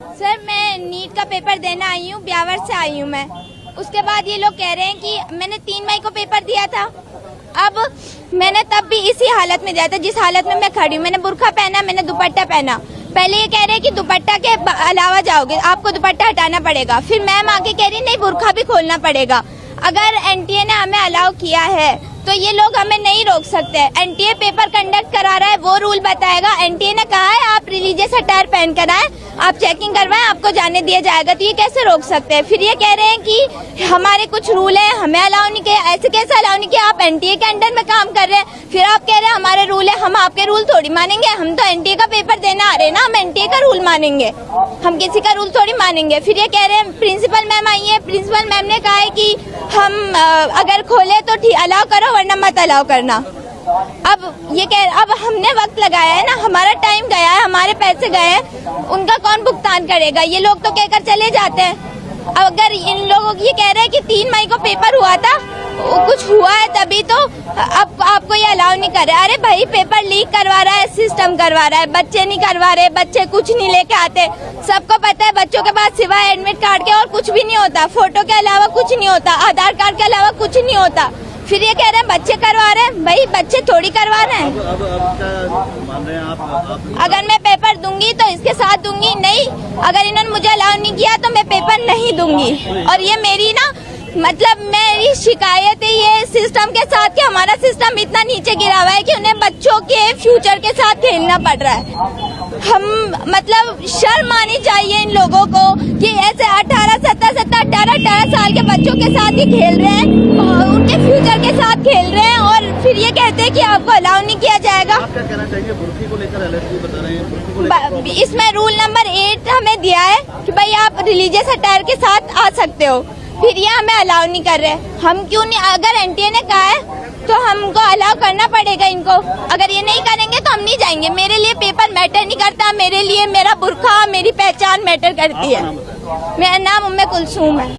Sir मैं NEET का paper देना आई हूँ, ब्यावर से आई हूँ मैं। उसके बाद ये लोग कह रहे हैं कि मैंने 3 मई को पेपर दिया था। अब मैंने तब भी इसी हालत में दिया था जिस हालत में मैं खड़ी हूँ। मैंने बुर्का पहना, मैंने दुपट्टा पहना। पहले ये कह रहे हैं कि दुपट्टा के अलावा जाओगे, आपको दुपट्टा हटाना पड़ेगा। फिर मैम आके कह रही नहीं, बुर्का भी खोलना पड़ेगा। अगर एनटीए ने हमें अलाउ किया है तो ये लोग हमें नहीं रोक सकते। एनटीए पेपर कंडक्ट करा रहा है, वो रूल बताएगा। एनटीए ने कहा है आप रिलीजियस अटायर पहन कर आए, आप चेकिंग करवाएं, आपको जाने दिया जाएगा। तो ये कैसे रोक सकते हैं? फिर ये कह रहे हैं कि हमारे कुछ रूल है, हमें अलाउ नहीं किया। ऐसे कैसे अलाउ नहीं किया? आप एनटीए के अंडर में काम कर रहे हैं, फिर आप कह रहे हैं हमारे रूल है, हम आपके रूल थोड़ी मानेंगे। हम तो एनटीए का पेपर देना आ रहे हैं ना, हम एनटीए का रूल मानेंगे, हम किसी का रूल थोड़ी मानेंगे। फिर ये कह रहे हैं प्रिंसिपल मैम आई है, प्रिंसिपल मैम ने कहा है कि हम अगर खोले तो अलाउ करो वरना मत अलाउ करना। अब हमने वक्त लगाया है ना, हमारा टाइम गया है, हमारे पैसे गए हैं, उनका कौन भुगतान करेगा? ये लोग तो कहकर चले जाते हैं। अब अगर इन लोगों की ये कह रहे हैं कि 3 मई को पेपर हुआ था, कुछ हुआ है तभी तो अब आपको ये अलाउ नहीं कर रहे। अरे भाई पेपर लीक करवा रहा है, सिस्टम करवा रहा है, बच्चे नहीं करवा रहे, बच्चे कुछ नहीं लेके आते। सबको पता है बच्चों के पास सिवाय एडमिट कार्ड के और कुछ भी नहीं होता, फोटो के अलावा कुछ नहीं होता, आधार कार्ड के अलावा कुछ नहीं होता। फिर ये कह रहे हैं बच्चे करवा रहे हैं, भाई बच्चे थोड़ी करवा रहे हैं। अब क्या मान रहे हैं आप? अगर मैं पेपर दूंगी तो इसके साथ दूंगी, नहीं अगर इन्होंने मुझे अलाउ नहीं किया तो मैं पेपर नहीं दूंगी। और ये मेरी ना मतलब मेरी शिकायत है ये सिस्टम के साथ कि हमारा सिस्टम इतना नीचे गिरा हुआ है कि उन्हें बच्चों के फ्यूचर के साथ खेलना पड़ रहा है। हम मतलब शर्म आनी चाहिए इन लोगों को कि ऐसे 18 साल के बच्चों के साथ ही खेल रहे हैं, उनके फ्यूचर के साथ खेल रहे हैं और फिर ये कहते हैं कि आपको अलाउ नहीं किया जाएगा। आप क्या कहना चाहिए? बुर्की को लेकर एलएसपी बता रहे हैं, इसमें रूल नंबर 8 हमें दिया है कि भाई आप रिलीजियस अटायर के साथ आ सकते हो, फिर ये हमें अलाउ नहीं कर रहे। हम क्यों नहीं? अगर एनटीए ने कहा है तो हमको अलाउ करना पड़ेगा इनको। अगर ये नहीं करेंगे तो हम नहीं जाएंगे। मेरे लिए पेपर मैटर नहीं करता, मेरे लिए मेरा बुर्का, मेरी पहचान मैटर करती है। मेरा नाम उम्मे कुलसूम है।